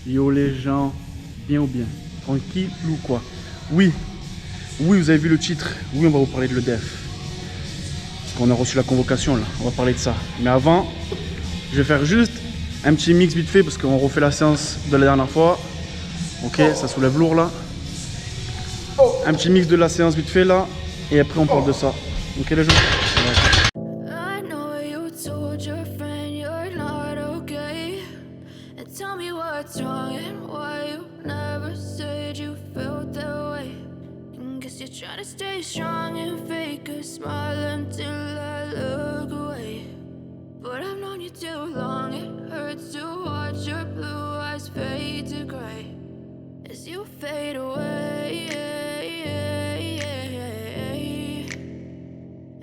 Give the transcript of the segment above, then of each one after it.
Yo les gens, bien ou bien? Tranquille ou quoi? Oui, vous avez vu le titre. Oui, on va vous parler de l'EDF. Parce qu'on a reçu la convocation là, on va parler de ça. Mais avant, je vais faire juste un petit mix vite fait parce qu'on refait la séance de la dernière fois. Ok, ça soulève lourd là. Un petit mix de la séance vite fait là. Et après on parle de ça. Ok les gens? What's wrong and why you never said you felt that way. And guess you're trying to stay strong and fake a smile until I look away. But I've known you too long, it hurts to watch your blue eyes fade to gray as you fade away.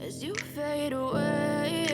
As you fade away.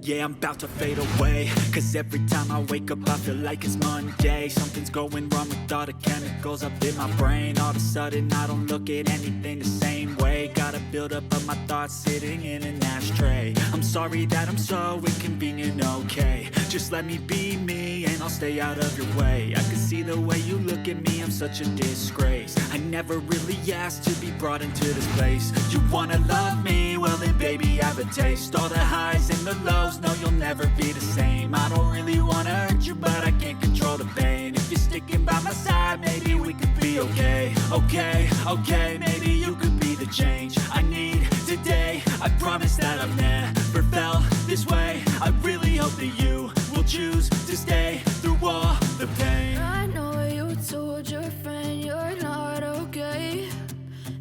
Yeah, I'm about to fade away, cause every time I wake up I feel like it's Monday. Something's going wrong with all the chemicals up in my brain. All of a sudden I don't look at anything the same way. Gotta build up of my thoughts sitting in an ashtray. I'm sorry that I'm so inconvenient, okay. Just let me be me and I'll stay out of your way. I can see the way you look at me, I'm such a disgrace. I never really asked to be brought into this place. You wanna love me? Well then baby I have a taste. All the highs and the lows, no you'll never be the same. I don't really wanna hurt you but I can't control the pain. If you're sticking by my side maybe we could be okay. Okay, maybe you could be the change I need today. I promise that I've never felt this way. I really hope that you will choose to stay through all the pain. I know you told your friend you're not okay.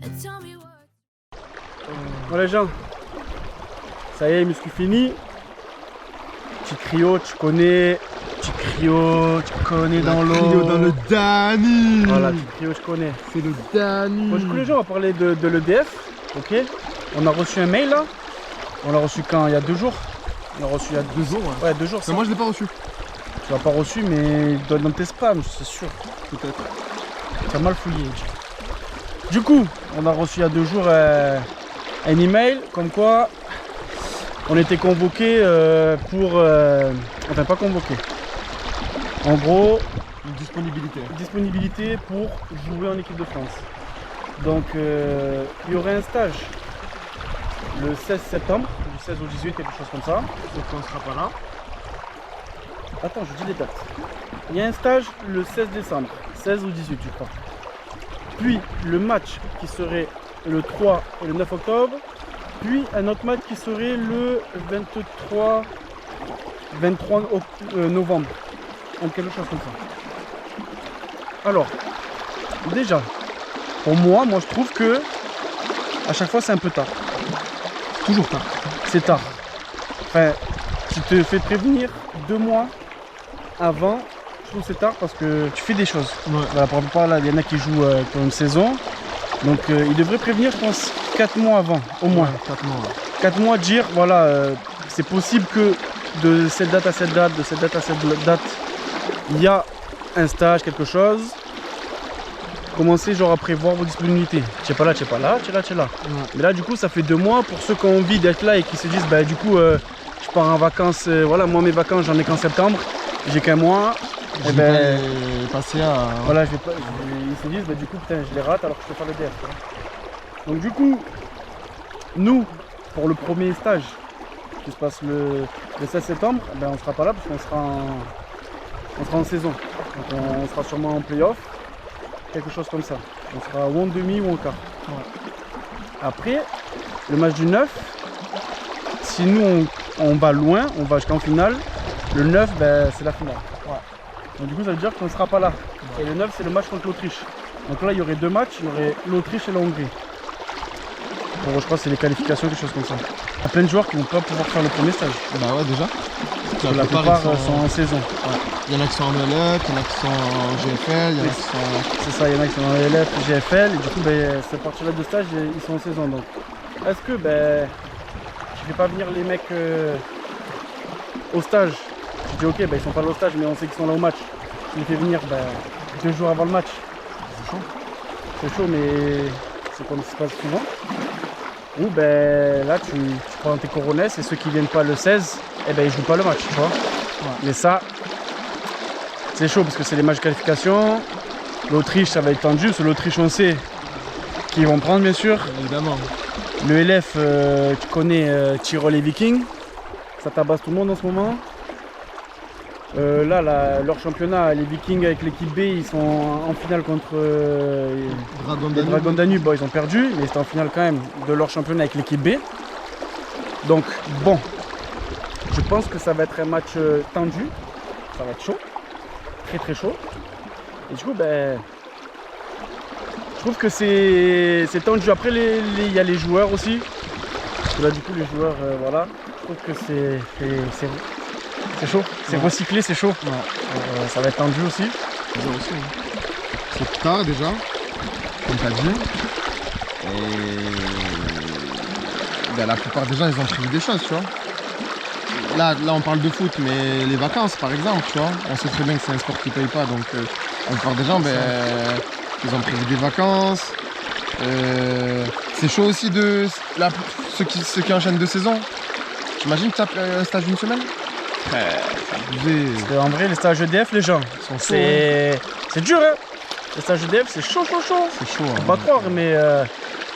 And tell me what. Bon les gens, ça y est, muscu fini. Petit cryo, tu connais. Petit cryo, tu connais dans l'eau. Cryo dans le Dani. Voilà, petit cryo, je connais. C'est le Dani. Bon, du coup les gens, on va parler de l'EDF. Ok. On a reçu un mail là. On l'a reçu quand? Il y a 2 jours. On l'a reçu il y a 2 jours. Ouais, 2 jours. Mais moi je l'ai pas reçu. Tu l'as pas reçu, mais il doit être dans tes spams, c'est sûr. Peut-être. Tu as mal fouillé. Du coup, on a reçu il y a 2 jours un email comme quoi on était convoqué pour. Enfin, pas convoqué. En gros, Une disponibilité pour jouer en équipe de France. Donc, il y aurait un stage le 16 septembre, du 16 au 18, quelque chose comme ça. Sauf qu'on sera pas là. Attends, je dis les dates. Il y a un stage le 16 décembre, 16 ou 18 je crois. Puis le match qui serait le 3 et le 9 octobre. Puis un autre match qui serait le 23 novembre. Donc quelque chose comme ça. Alors, déjà, pour moi je trouve que à chaque fois c'est un peu tard. Toujours tard. C'est tard. Enfin, tu te fais prévenir 2 mois avant, je trouve que c'est tard parce que tu fais des choses. Ouais. Voilà, par exemple, là, il y en a qui jouent pour une saison. Donc, ils devraient prévenir, je pense, 4 mois avant, au moins. Ouais, 4 mois. 4 mois, dire, voilà, c'est possible que de cette date à cette date, de cette date à cette date, il y a un stage, quelque chose. Commencez genre à prévoir vos disponibilités. Tu n'es pas là, tu n'es pas là, tu es là, tu es là. Ouais. Mais là, du coup, ça fait 2 mois pour ceux qui ont envie d'être là et qui se disent, bah, du coup, je pars en vacances. Voilà, moi, mes vacances, j'en ai qu'en septembre. J'ai qu'un mois. Je vais passer à. Voilà, ils se disent, bah, du coup, putain, je les rate alors que je peux faire le DF. Donc, du coup, nous, pour le premier stage qui se passe le 16 septembre, ben, on ne sera pas là parce qu'on sera en saison. Donc, on sera sûrement en play-off. Quelque chose comme ça. On sera ou en demi ou en quart. Ouais. Après, le match du 9, si nous on va loin, on va jusqu'en finale, le 9 ben, c'est la finale. Ouais. Donc du coup ça veut dire qu'on ne sera pas là. Ouais. Et le 9 c'est le match contre l'Autriche. Donc là il y aurait 2 matchs, il y aurait l'Autriche et la Hongrie. Bon, je crois que c'est les qualifications, quelque chose comme ça. Il y a plein de joueurs qui ne vont pas pouvoir faire le premier stage. Bah ouais déjà. La plupart sont en saison. Ouais. Il y en a qui sont en ELF, il y en a qui sont en GFL, il y en a qui sont. C'est ça, il y en a qui sont en ELF, GFL, et du coup ben, cette partie-là de stage, ils sont en saison. Donc est-ce que ben, je vais pas venir les mecs au stage? Je dis ok, ben, ils sont pas là au stage, mais on sait qu'ils sont là au match. Je les fais venir ben, 2 jours avant le match. C'est chaud. C'est chaud, mais c'est comme ça se passe souvent. Ou ben là tu prends tes coronets et ceux qui viennent pas le 16, eh ben ils jouent pas le match, tu vois. Mais ça, c'est chaud parce que c'est les matchs de qualification. L'Autriche, ça va être tendu, parce que l'Autriche, on sait qu'ils vont prendre, bien sûr. Évidemment. Le LF, tu connais Tyrol et Viking. Ça tabasse tout le monde en ce moment. Leur championnat, les Vikings avec l'équipe B, ils sont en finale contre les Dragons Danube. Bon, ils ont perdu, mais c'était en finale quand même de leur championnat avec l'équipe B. Donc, bon, je pense que ça va être un match tendu. Ça va être chaud, très très chaud. Et du coup, ben, je trouve que c'est tendu. Après, il y a les joueurs aussi. Parce que là, du coup, les joueurs, voilà. Je trouve que c'est chaud. C'est recyclé, c'est chaud. Ça va être tendu aussi. C'est tard déjà, comme tu as dit. Et ben, la plupart des gens, ils ont prévu des choses, tu vois. Là, on parle de foot, mais les vacances, par exemple, tu vois. On sait très bien que c'est un sport qui ne paye pas. Donc, la plupart des gens, ben, ils ont prévu des vacances. C'est chaud aussi ceux qui enchaînent 2 saisons. T'imagines que tu as un stage d'une semaine? En vrai, les stages EDF, les gens, c'est dur, hein. Les stages EDF, c'est chaud. C'est chaud. Faut pas croire, mais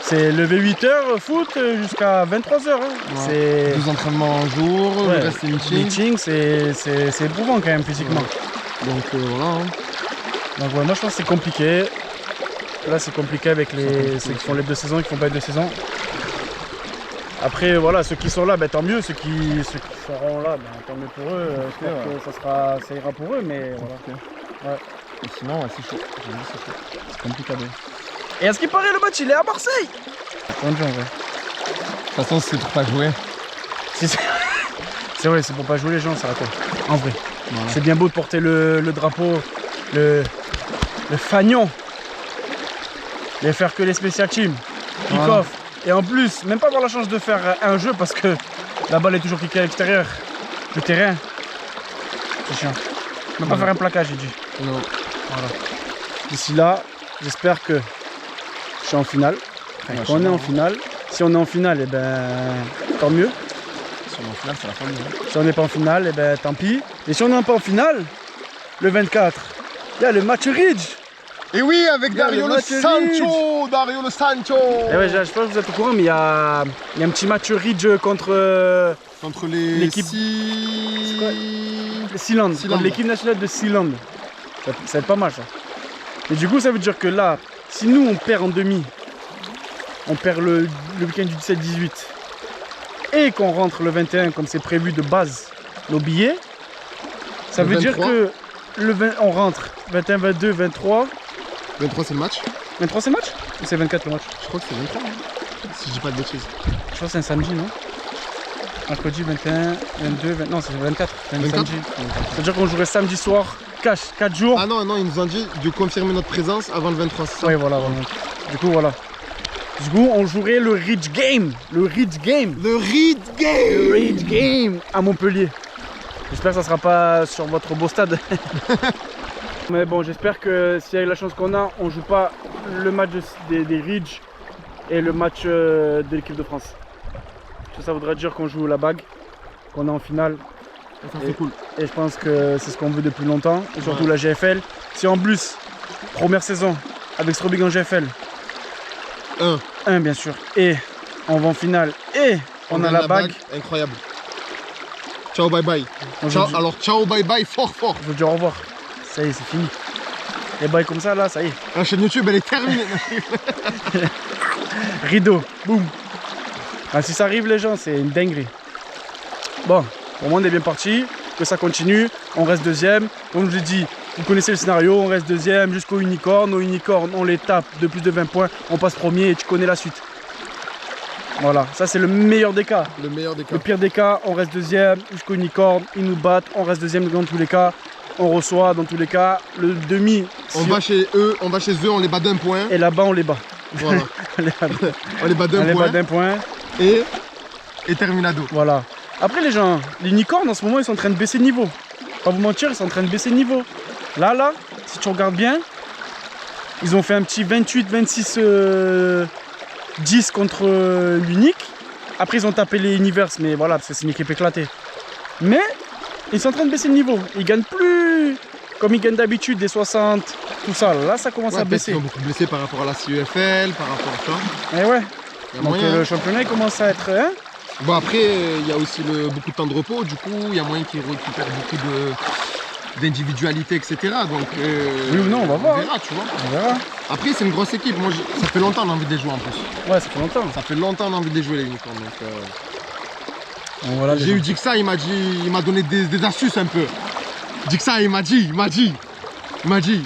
c'est lever 8h, foot jusqu'à 23h. Hein. Ouais. C'est 2 entraînements en jour, le reste c'est meeting. C'est éprouvant quand même physiquement. Ouais. Donc voilà. Hein. Donc ouais, moi je pense que c'est compliqué. Là c'est compliqué avec ceux qui font les 2 saisons, qui font pas les 2 saisons. Après voilà, ceux qui sont là, ben, tant mieux. Ceux qui seront là, ben, tant mieux pour eux. J'espère que ça ira pour eux, mais voilà. Ouais. Et sinon, c'est chaud. C'est compliqué. Et à ce qui paraît, le match il est à Marseille. Tendu en vrai. De toute façon, c'est pour pas jouer. C'est vrai, c'est pour pas jouer les gens, ça raconte. En vrai. Voilà. C'est bien beau de porter le drapeau, le fanion. Et faire que les special teams. Kick-off. Voilà. Et en plus, même pas avoir la chance de faire un jeu parce que la balle est toujours kickée à l'extérieur du terrain. C'est chiant. Même pas faire un plaquage, j'ai dit. Non. Voilà. D'ici là, j'espère que je suis en finale. Enfin, qu'on est en finale. Si on est en finale, et ben tant mieux. Si on est en finale, c'est la famille. Hein. Si on n'est pas en finale, et ben tant pis. Et si on n'est pas en finale, le 24, il y a le match Ridge. Et oui, avec Dario Le Sancho. Dario Le Sancho. Et ouais, je sais pas si vous êtes au courant, mais il y a un petit match Ridge contre l'équipe Sealand. Contre l'équipe nationale de Sealand. Ça va être pas mal ça. Et du coup, ça veut dire que là, si nous on perd en demi, on perd le week-end du 17-18 et qu'on rentre le 21 comme c'est prévu de base nos billets, ça veut dire que on rentre 21, 22, 23. 23 c'est le match. 23 c'est le match? Ou c'est 24 le match? Je crois que c'est 23, hein, si je dis pas de bêtises. Je crois que c'est un samedi, non? Mercredi 21, 22, 20... Non, c'est 24. C'est un samedi. C'est-à-dire qu'on jouerait samedi soir, 4 jours. Ah non, ils nous ont dit de confirmer notre présence avant le 23, c'est ça? Oui, voilà. Du coup, voilà. Du coup, on jouerait le Ridge Game. Le Ridge Game à Montpellier. J'espère que ça sera pas sur votre beau stade. Mais bon, j'espère que si avec la chance qu'on a, on joue pas le match des Ridge et le match de l'équipe de France. Ça voudrait dire qu'on joue la bague, qu'on est en finale. Ça c'est cool. Et je pense que c'est ce qu'on veut depuis longtemps. Et surtout la GFL. Si en plus, première saison avec Strobing en GFL. 1 bien sûr. Et on va en finale. Et on a la bague. Incroyable. Ciao, bye bye. Alors ciao, bye bye, fort. Je veux dire au revoir. Ça y est, c'est fini. Les bails comme ça là, ça y est. La chaîne YouTube elle est terminée. Rideau, boum. Ah, si ça arrive les gens, c'est une dinguerie. Bon, pour moi on est bien parti, que ça continue, on reste deuxième. Comme je vous ai dit, vous connaissez le scénario, on reste deuxième jusqu'au unicorn. Aux unicorn, on les tape de plus de 20 points, on passe premier et tu connais la suite. Voilà, ça c'est le meilleur des cas. Le pire des cas, on reste deuxième jusqu'au unicorn, ils nous battent, on reste deuxième dans tous les cas. On reçoit dans tous les cas le demi. On va chez eux, on les bat d'1 point. Et là-bas on les bat. Voilà. on les bat d'un point. Et terminado. Voilà. Après les gens, les unicorns en ce moment ils sont en train de baisser de niveau. Pas vous mentir, ils sont en train de baisser de niveau. Là, si tu regardes bien, ils ont fait un petit 28-26 10 contre l'unique. Après ils ont tapé les Universe, mais voilà, parce que c'est une équipe éclatée. Mais Ils sont en train de baisser le niveau. Ils gagnent plus comme ils gagnent d'habitude, des 60, tout ça. Là, ça commence Ouais, à peut-être baisser. qu'ils sont beaucoup blessés par rapport à la CEFL, par rapport à ça. Et ouais. Il y a Donc moyen. le championnat il commence à être... Hein, Bon, après, il y a aussi beaucoup de temps de repos, du coup, il y a moyen qu'ils récupèrent beaucoup d'individualité, etc. Donc, oui ou non, on va voir. On verra, tu vois. on verra. Après, c'est une grosse équipe. Moi, ça fait longtemps qu'on a envie de les jouer en plus. Ouais, ça fait longtemps. Ça fait longtemps qu'on a envie de les jouer, les unicorns. Donc, Donc, voilà, j'ai eu Dixa, il m'a donné des astuces un peu. Dixa, il m'a dit.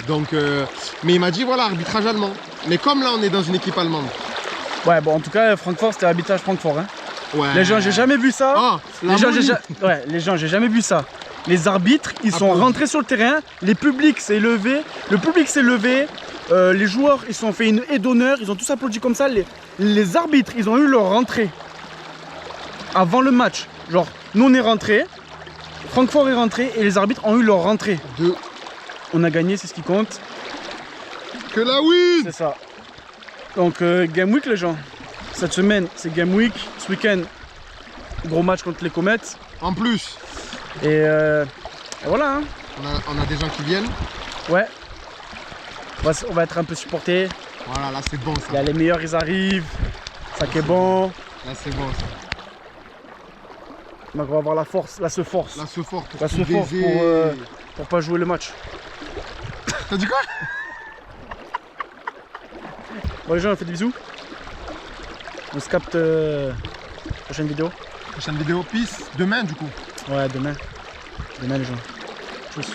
Donc, mais il m'a dit, voilà, arbitrage allemand. Mais comme là, on est dans une équipe allemande. Ouais, bon, en tout cas, Francfort, c'était l'arbitrage Francfort. Hein. Ouais. Les gens, j'ai jamais vu ça. Ah, les gens, j'ai jamais vu ça. Les arbitres, ils sont rentrés sur le terrain, les publics s'est levé, le public s'est levé, les joueurs, ils se sont fait une haie d'honneur, ils ont tous applaudi comme ça. Les arbitres, ils ont eu leur rentrée avant le match. Genre, nous on est rentrés, Francfort est rentré et les arbitres ont eu leur rentrée. On a gagné, c'est ce qui compte. Que la win. C'est ça. Donc, Game Week, les gens. Cette semaine, c'est Game Week. Ce week-end, gros match contre les Comètes. En plus, Et voilà. Hein. on a des gens qui viennent. Ouais. On va être un peu supportés. Voilà, là, c'est bon Il y a ça. les meilleurs, ils arrivent. Ça qui est bon. Là, c'est bon ça. Donc, on va avoir la force, la se-force. Là, ce fort. La se-force pour pas jouer le match. T'as dit quoi? Bon, les gens, on fait des bisous. On se capte prochaine vidéo. Prochaine vidéo, peace. Demain, du coup. Ouais, demain. Demain, les gens. Tchuss.